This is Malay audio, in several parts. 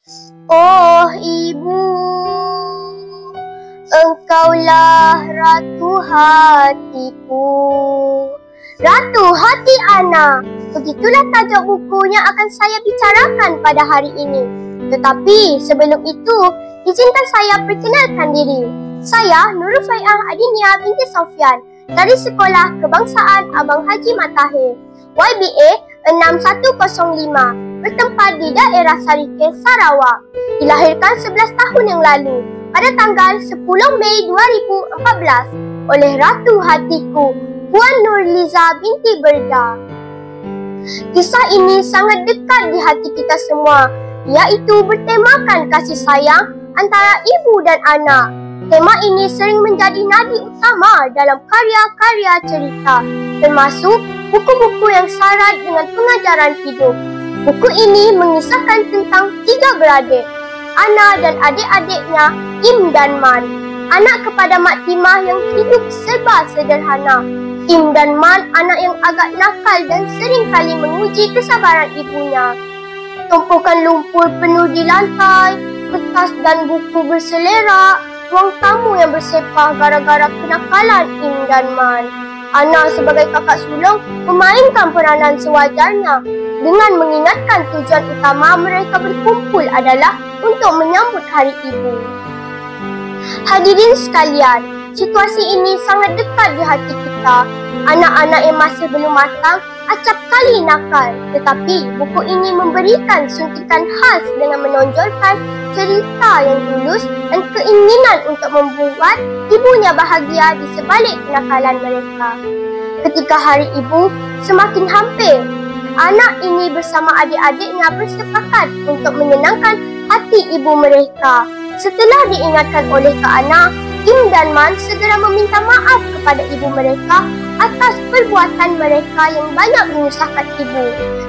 Oh ibu, engkaulah ratu hatiku. Ratu hati Ana. Begitulah tajuk buku yang akan saya bicarakan pada hari ini. Tetapi sebelum itu, izinkan saya perkenalkan diri. Saya Nurul Fai'ah Adinia binti Sofian dari Sekolah Kebangsaan Abang Haji Mat Tahir, YBA 6105, bertempat di daerah Sarikeh, Sarawak. Dilahirkan 11 tahun yang lalu pada tanggal 10 Mei 2014 oleh Ratu Hatiku, Puan Nurliza binti Berda. Kisah ini sangat dekat di hati kita semua, iaitu bertemakan kasih sayang antara ibu dan anak. Tema ini sering menjadi nadi utama dalam karya-karya cerita, termasuk buku-buku yang syarat dengan pengajaran hidup. Buku ini mengisahkan tentang 3 beradik, Ana dan adik-adiknya Im dan Man, anak kepada Mak Timah yang hidup serba sederhana. Im dan Man anak yang agak nakal dan seringkali menguji kesabaran ibunya. Tumpukan lumpur penuh di lantai, kertas dan buku berselerak, ruang tamu yang bersepah gara-gara kenakalan Im dan Man. Ana sebagai kakak sulung memainkan peranan sewajarnya dengan mengingatkan tujuan utama mereka berkumpul adalah untuk menyambut Hari Ibu. Hadirin sekalian, situasi ini sangat dekat di hati kita. Anak-anak yang masih belum matang acap kali nakal, tetapi buku ini memberikan suntikan khas dengan menonjolkan cerita yang tulus dan keinginan untuk membuat ibunya bahagia di sebalik kenakalan mereka. Ketika Hari Ibu semakin hampir, anak ini bersama adik-adiknya bersepakat untuk menyenangkan hati ibu mereka. Setelah diingatkan oleh Kak Ana, Im dan Man segera meminta maaf kepada ibu mereka atas perbuatan mereka yang banyak menyusahkan ibu.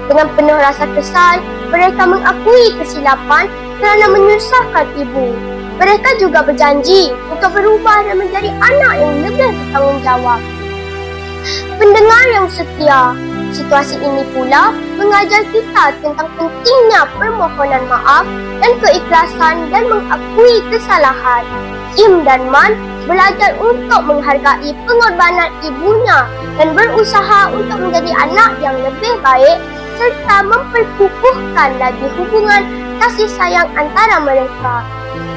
Dengan penuh rasa kesal, mereka mengakui kesilapan kerana menyusahkan ibu. Mereka juga berjanji untuk berubah dan menjadi anak yang lebih bertanggungjawab. Pendengar yang setia, situasi ini pula mengajar kita tentang pentingnya permohonan maaf dan keikhlasan dan mengakui kesalahan. Im dan Man belajar untuk menghargai pengorbanan ibunya dan berusaha untuk menjadi anak yang lebih baik serta memperkukuhkan lagi hubungan kasih sayang antara mereka.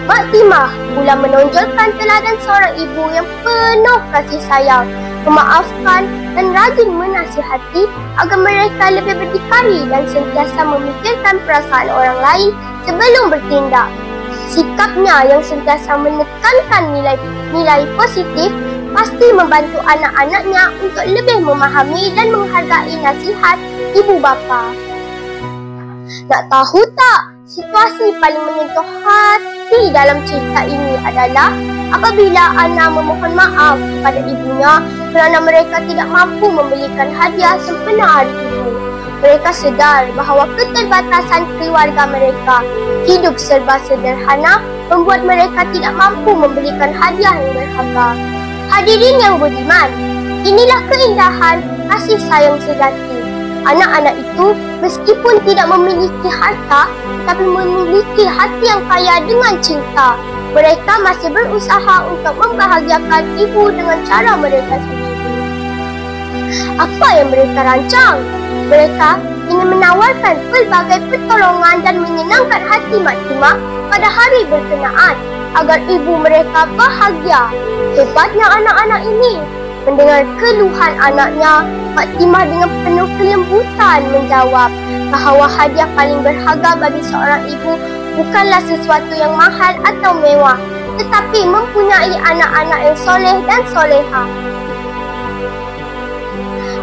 Mak Timah pula menonjolkan teladan seorang ibu yang penuh kasih sayang, memaafkan dan rajin menasihati agar mereka lebih berdikari dan sentiasa memikirkan perasaan orang lain sebelum bertindak. Sikapnya yang sentiasa menekankan nilai positif pasti membantu anak-anaknya untuk lebih memahami dan menghargai nasihat ibu bapa. Nak tahu tak, situasi paling menyentuh hati dalam cerita ini adalah apabila Ana memohon maaf kepada ibunya kerana mereka tidak mampu membelikan hadiah sempena Hari Ibu. Mereka sedar bahawa keterbatasan keluarga mereka, hidup serba sederhana, membuat mereka tidak mampu membelikan hadiah yang berharga. Hadirin yang budiman, inilah keindahan kasih sayang sejati. Anak-anak itu meskipun tidak memiliki harta, tetapi memiliki hati yang kaya dengan cinta. Mereka masih berusaha untuk membahagiakan ibu dengan cara mereka sendiri. Apa yang mereka rancang? Mereka ingin menawarkan pelbagai pertolongan dan menyenangkan hati Mak Timah pada hari berkenaan agar ibu mereka bahagia. Hebatnya anak-anak ini. Mendengar keluhan anaknya, Mak Timah dengan penuh kelembutan menjawab bahawa hadiah paling berharga bagi seorang ibu bukanlah sesuatu yang mahal atau mewah, tetapi mempunyai anak-anak yang soleh dan soleha.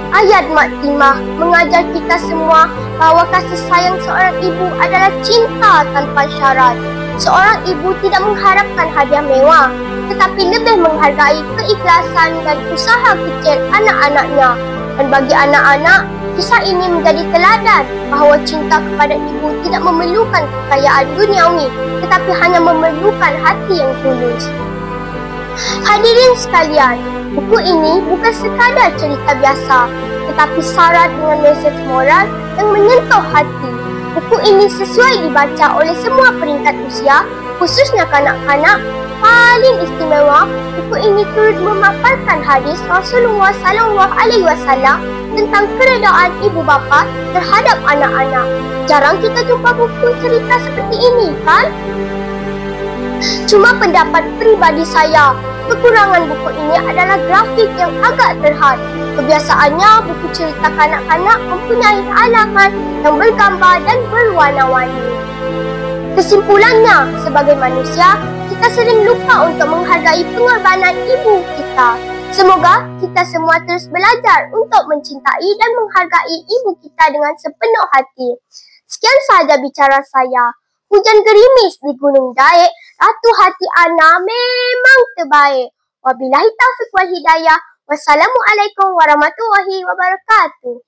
Ayat Mak Timah mengajar kita semua bahawa kasih sayang seorang ibu adalah cinta tanpa syarat. Seorang ibu tidak mengharapkan hadiah mewah, tetapi lebih menghargai keikhlasan dan usaha kecil anak-anaknya. Dan bagi anak-anak, kisah ini menjadi teladan bahawa cinta kepada ibu tidak memerlukan kekayaan duniawi, tetapi hanya memerlukan hati yang tulus. Hadirin sekalian, buku ini bukan sekadar cerita biasa, tetapi syarat dengan mesej moral yang menyentuh hati. Buku ini sesuai dibaca oleh semua peringkat usia, khususnya kanak-kanak. Paling istimewa, buku ini turut memaparkan hadis Rasulullah SAW tentang keredaan ibu bapa terhadap anak-anak. Jarang kita jumpa buku cerita seperti ini, kan? Cuma pendapat peribadi saya, kekurangan buku ini adalah grafik yang agak terhad. Kebiasaannya, buku cerita kanak-kanak mempunyai halaman yang bergambar dan berwarna-warni. Kesimpulannya, sebagai manusia, kita sering lupa untuk menghargai pengorbanan ibu kita. Semoga kita semua terus belajar untuk mencintai dan menghargai ibu kita dengan sepenuh hati. Sekian sahaja bicara saya. Hujan gerimis di Gunung Daik, Ratu Hati Ana memang terbaik. Wabillahi taufiq wal hidayah. Wassalamualaikum warahmatullahi wabarakatuh.